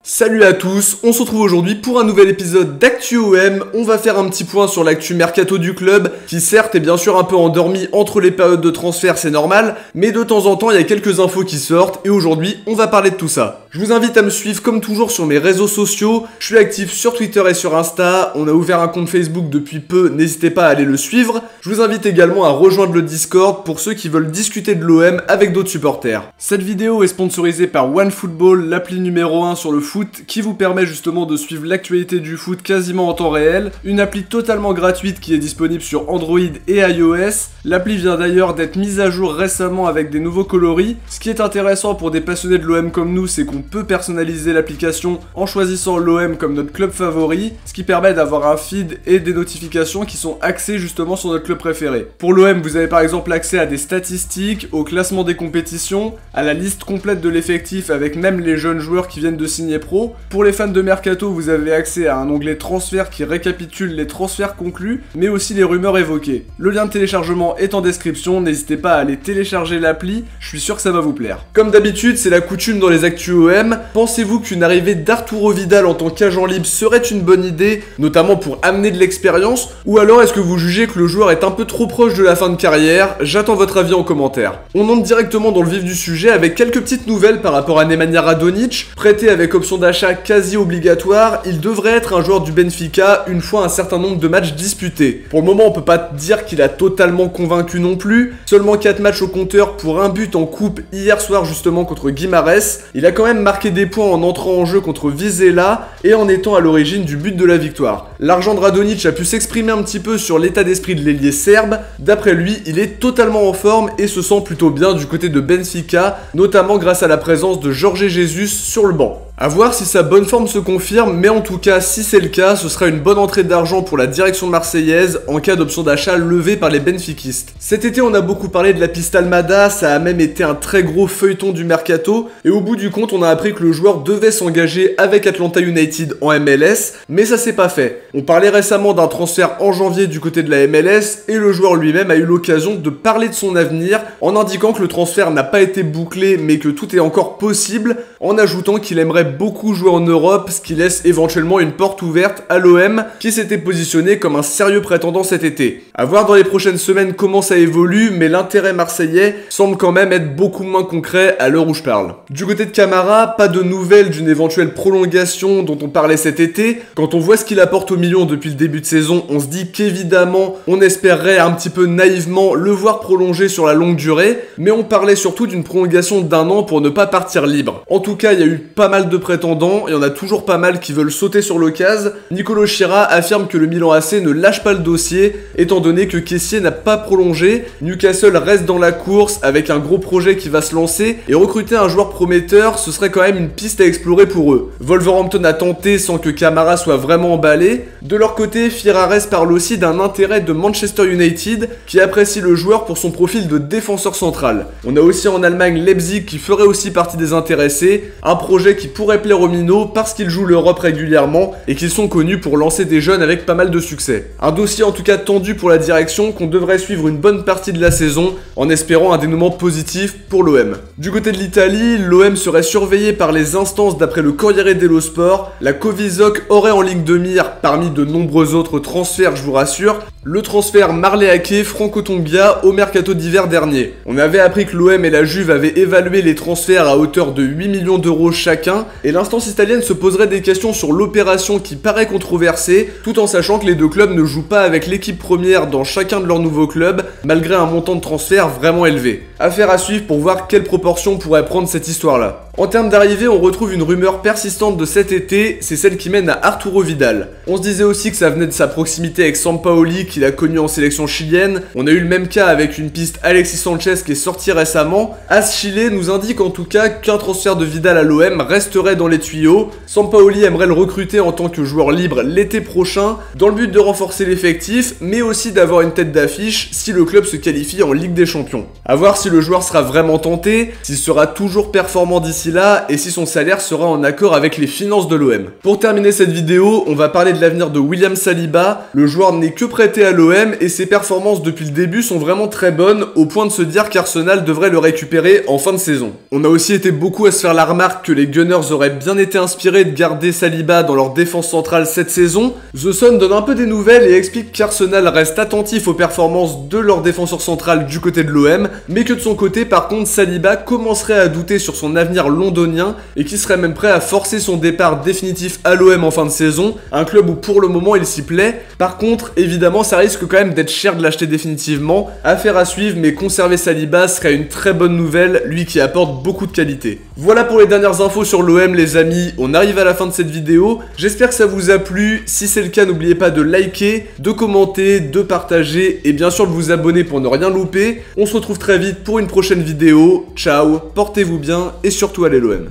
Salut à tous, on se retrouve aujourd'hui pour un nouvel épisode d'ActuOM. On va faire un petit point sur l'actu mercato du club, qui certes est bien sûr un peu endormi entre les périodes de transfert, c'est normal, mais de temps en temps il y a quelques infos qui sortent, et aujourd'hui on va parler de tout ça. Je vous invite à me suivre comme toujours sur mes réseaux sociaux, je suis actif sur Twitter et sur Insta, on a ouvert un compte Facebook depuis peu, n'hésitez pas à aller le suivre. Je vous invite également à rejoindre le Discord pour ceux qui veulent discuter de l'OM avec d'autres supporters. Cette vidéo est sponsorisée par OneFootball, l'appli numéro 1 sur le foot, qui vous permet justement de suivre l'actualité du foot quasiment en temps réel. Une appli totalement gratuite qui est disponible sur Android et iOS. L'appli vient d'ailleurs d'être mise à jour récemment avec des nouveaux coloris. Ce qui est intéressant pour des passionnés de l'OM comme nous, c'est qu'on peut personnaliser l'application en choisissant l'OM comme notre club favori, ce qui permet d'avoir un feed et des notifications qui sont axées justement sur notre club préféré. Pour l'OM, vous avez par exemple accès à des statistiques, au classement des compétitions, à la liste complète de l'effectif avec même les jeunes joueurs qui viennent de signer pro. Pour les fans de Mercato, vous avez accès à un onglet transfert qui récapitule les transferts conclus, mais aussi les rumeurs évoquées. Le lien de téléchargement est en description, n'hésitez pas à aller télécharger l'appli, je suis sûr que ça va vous plaire. Comme d'habitude, c'est la coutume dans les actus OM, pensez-vous qu'une arrivée d'Arturo Vidal en tant qu'agent libre serait une bonne idée, notamment pour amener de l'expérience, ou alors est-ce que vous jugez que le joueur est un peu trop proche de la fin de carrière? J'attends votre avis en commentaire. On entre directement dans le vif du sujet avec quelques petites nouvelles par rapport à Nemanja Radonjic, prêté avec option d'achat quasi obligatoire, il devrait être un joueur du Benfica une fois un certain nombre de matchs disputés. Pour le moment, on peut pas dire qu'il a totalement convaincu non plus, seulement 4 matchs au compteur pour un but en coupe hier soir justement contre Guimarães. Il a quand même marqué des points en entrant en jeu contre Vizela et en étant à l'origine du but de la victoire. L'argent de Radonjic a pu s'exprimer un petit peu sur l'état d'esprit de l'ailier serbe. D'après lui, il est totalement en forme et se sent plutôt bien du côté de Benfica, notamment grâce à la présence de Jorge Jesus sur le banc. A voir si sa bonne forme se confirme, mais en tout cas, si c'est le cas, ce sera une bonne entrée d'argent pour la direction marseillaise en cas d'option d'achat levée par les benfiquistes. Cet été, on a beaucoup parlé de la piste Almada, ça a même été un très gros feuilleton du mercato, et au bout du compte, on a appris que le joueur devait s'engager avec Atlanta United en MLS, mais ça s'est pas fait. On parlait récemment d'un transfert en janvier du côté de la MLS, et le joueur lui-même a eu l'occasion de parler de son avenir, en indiquant que le transfert n'a pas été bouclé, mais que tout est encore possible, en ajoutant qu'il aimerait beaucoup jouer en Europe, ce qui laisse éventuellement une porte ouverte à l'OM qui s'était positionné comme un sérieux prétendant cet été. A voir dans les prochaines semaines comment ça évolue, mais l'intérêt marseillais semble quand même être beaucoup moins concret à l'heure où je parle. Du côté de Camara, pas de nouvelles d'une éventuelle prolongation dont on parlait cet été. Quand on voit ce qu'il apporte au million depuis le début de saison, on se dit qu'évidemment on espérerait un petit peu naïvement le voir prolonger sur la longue durée, mais on parlait surtout d'une prolongation d'1 an pour ne pas partir libre. En tout cas, il y a eu pas mal de prétendants, il y en a toujours pas mal qui veulent sauter sur l'occasion. Nicolo Schira affirme que le Milan AC ne lâche pas le dossier, étant donné que Kessié n'a pas prolongé. Newcastle reste dans la course avec un gros projet qui va se lancer, et recruter un joueur prometteur, ce serait quand même une piste à explorer pour eux. Wolverhampton a tenté sans que Camara soit vraiment emballé. De leur côté, Firares parle aussi d'un intérêt de Manchester United, qui apprécie le joueur pour son profil de défenseur central. On a aussi en Allemagne Leipzig qui ferait aussi partie des intéressés, un projet qui pourrait plaire aux minots parce qu'ils jouent l'Europe régulièrement et qu'ils sont connus pour lancer des jeunes avec pas mal de succès. Un dossier en tout cas tendu pour la direction qu'on devrait suivre une bonne partie de la saison en espérant un dénouement positif pour l'OM. Du côté de l'Italie, l'OM serait surveillé par les instances d'après le Corriere dello Sport. La Covisoc aurait en ligne de mire, parmi de nombreux autres transferts je vous rassure, le transfert Marley Ake Franco Tombia au mercato d'hiver dernier. On avait appris que l'OM et la Juve avaient évalué les transferts à hauteur de 8 millions d'euros chacun, et l'instance italienne se poserait des questions sur l'opération qui paraît controversée, tout en sachant que les deux clubs ne jouent pas avec l'équipe première dans chacun de leurs nouveaux clubs, malgré un montant de transfert vraiment élevé. Affaire à suivre pour voir quelle proportion pourrait prendre cette histoire-là. En termes d'arrivée, on retrouve une rumeur persistante de cet été, c'est celle qui mène à Arturo Vidal. On se disait aussi que ça venait de sa proximité avec Sampaoli qu'il a connu en sélection chilienne. On a eu le même cas avec une piste Alexis Sanchez qui est sortie récemment. AS Chile nous indique en tout cas qu'un transfert de Vidal à l'OM resterait dans les tuyaux. Sampaoli aimerait le recruter en tant que joueur libre l'été prochain, dans le but de renforcer l'effectif, mais aussi d'avoir une tête d'affiche si le club se qualifie en Ligue des Champions. A voir si le joueur sera vraiment tenté, s'il sera toujours performant d'ici là et si son salaire sera en accord avec les finances de l'OM. Pour terminer cette vidéo, on va parler de l'avenir de William Saliba. Le joueur n'est que prêté à l'OM et ses performances depuis le début sont vraiment très bonnes au point de se dire qu'Arsenal devrait le récupérer en fin de saison. On a aussi été beaucoup à se faire la remarque que les Gunners auraient bien été inspirés de garder Saliba dans leur défense centrale cette saison. The Sun donne un peu des nouvelles et explique qu'Arsenal reste attentif aux performances de leur défenseur central du côté de l'OM, mais que de son côté par contre Saliba commencerait à douter sur son avenir londonien et qui serait même prêt à forcer son départ définitif à l'OM en fin de saison, un club où pour le moment il s'y plaît. Par contre évidemment ça risque quand même d'être cher de l'acheter définitivement, affaire à suivre, mais conserver Saliba serait une très bonne nouvelle, lui qui apporte beaucoup de qualité. Voilà pour les dernières infos sur l'OM les amis, on arrive à la fin de cette vidéo, j'espère que ça vous a plu, si c'est le cas n'oubliez pas de liker, de commenter, de partager et bien sûr de vous abonner pour ne rien louper. On se retrouve très vite pour une prochaine vidéo, ciao, portez-vous bien et surtout allez l'OM.